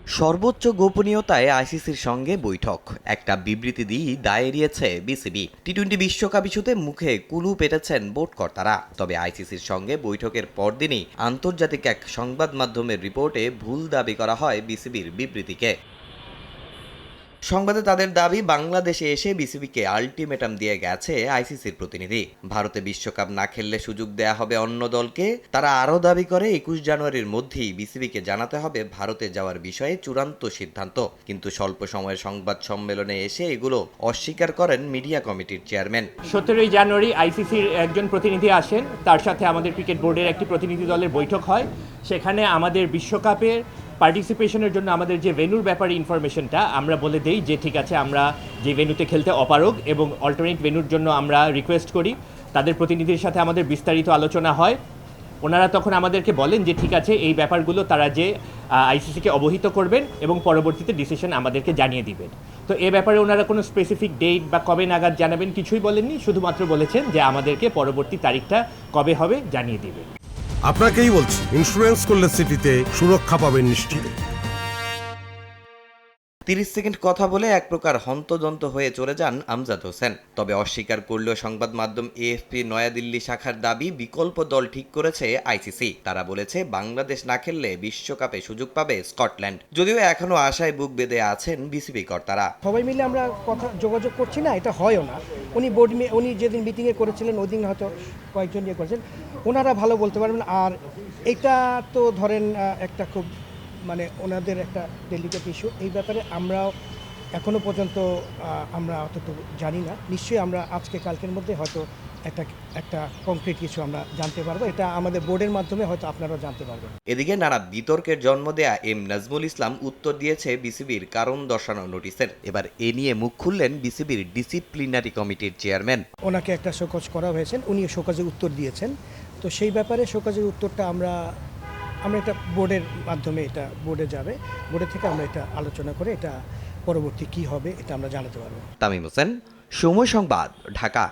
সর্বোচ্চ গোপনীয়তায় আইসিসির সঙ্গে বৈঠক, একটা বিবৃতি দিয়ে দায় এড়িয়েছে বিসিবি। টি-20 বিশ্বকাপ ইস্যুতে মুখে কুলু পেটেছেন বোর্ডকর্তারা। তবে আইসিসির সঙ্গে বৈঠকের পরদিনই আন্তর্জাতিক এক সংবাদ মাধ্যমের রিপোর্টে ভুল দাবি করা হয় বিসিবির বিবৃতিকে। সংবাদে তাদের দাবি, বাংলাদেশে এসে বিসিবিকে আলটিমেটাম দিয়ে গেছে আইসিসির প্রতিনিধি। ভারতে বিশ্বকাপ না খেললে সুযোগ দেয়া হবে অন্য দলকে। তারা আরও দাবি করে 21 জানুয়ারির মধ্যেই বিসিবিকে জানাতে হবে ভারতে যাওয়ার বিষয়ে চূড়ান্ত সিদ্ধান্ত। কিন্তু স্বল্প সময়ের সংবাদ সম্মেলনে এসে এগুলো অস্বীকার করেন মিডিয়া কমিটির চেয়ারম্যান। 17 জানুয়ারি আইসিসির একজন প্রতিনিধি আসেন, তার সাথে আমাদের ক্রিকেট বোর্ডের একটি প্রতিনিধি দলের বৈঠক হয়। সেখানে আমাদের বিশ্বকাপের পার্টিসিপেশনের জন্য আমাদের যে ভেন্যুর ব্যাপারে ইনফরমেশনটা আমরা বলে দেই যে ঠিক আছে, আমরা যে ভেন্যুতে খেলতে অপারগ এবং অল্টারনেট ভেন্যুর জন্য আমরা রিকোয়েস্ট করি। তাদের প্রতিনিধির সাথে আমাদের বিস্তারিত আলোচনা হয়। ওনারা তখন আমাদেরকে বলেন যে ঠিক আছে, এই ব্যাপারগুলো তারা যে আইসিসিকে অবহিত করবেন এবং পরবর্তীতে ডিসিশন আমাদেরকে জানিয়ে দিবেন। তো এ ব্যাপারে ওনারা কোনো স্পেসিফিক ডেট বা কবে নাগাদ জানাবেন কিছুই বলেননি, শুধুমাত্র বলেছেন যে আমাদেরকে পরবর্তী তারিখটা কবে হবে জানিয়ে দিবেন। আপনাকেই বলছি, ইন্স্যুরেন্স করলে সিটিতে সুরক্ষা পাবেন নিশ্চিত। 30 সেকেন্ড কথা বলে এক প্রকার হন্তদন্ত হয়ে চলে যান আমজাদ হোসেন। তবে অস্বীকার করলেও সংবাদ মাধ্যম এএফপি নয়াদিল্লি শাখার দাবি, বিকল্প দল ঠিক করেছে আইসিসি। তারা বলেছে বাংলাদেশ না খেললে বিশ্বকাপে সুযোগ পাবে স্কটল্যান্ড। যদিও এখনো আশায় বুক বেঁধে আছেন বিসিবি কর্তারা। সবাই মিলে আমরা কথা যোগাযোগ করছি না, এটা হয়ও না। উনি যেদিন মিটিংয়ে করেছিলেন ওই দিন হয়তো কয়েকজন ইয়ে করেছেন, ওনারা ভালো বলতে পারবেন। আর এটা তো ধরেন একটা খুব ওনাদের একটা ডেলিকেট ইস্যু। এই ব্যাপারে আমরাও এখনও পর্যন্ত আমরা অতটা জানি না। নিশ্চয়ই আমরা আজকে কালকের মধ্যে হয়তো একটা কংক্রিট কিছু আমরা জানতে পারবো। এটা আমাদের বোর্ডের মাধ্যমে হয়তো আপনারাও জানতে পারবেন। এদিকে নানা বিতর্কের জন্ম দেয়া এম নাজমুল ইসলাম উত্তর দিয়েছে বিসিবির কারণ দর্শানো নোটিশের। এবার এ নিয়ে মুখ খুললেন বিসিবির ডিসিপ্লিনারি কমিটির চেয়ারম্যান। ওনাকে একটা শোকজ করা হয়েছে, উনি শোকজের উত্তর দিয়েছেন। তো সেই ব্যাপারে শোকজের উত্তরটা আমরা এটা বোর্ডের মাধ্যমে এটা বোর্ডে যাবে। বোর্ডে থেকে আমরা এটা আলোচনা করে এটা পরবর্তী কি হবে এটা আমরা জানাতে পারবো। তামিম হোসেন, সময় সংবাদ, ঢাকা।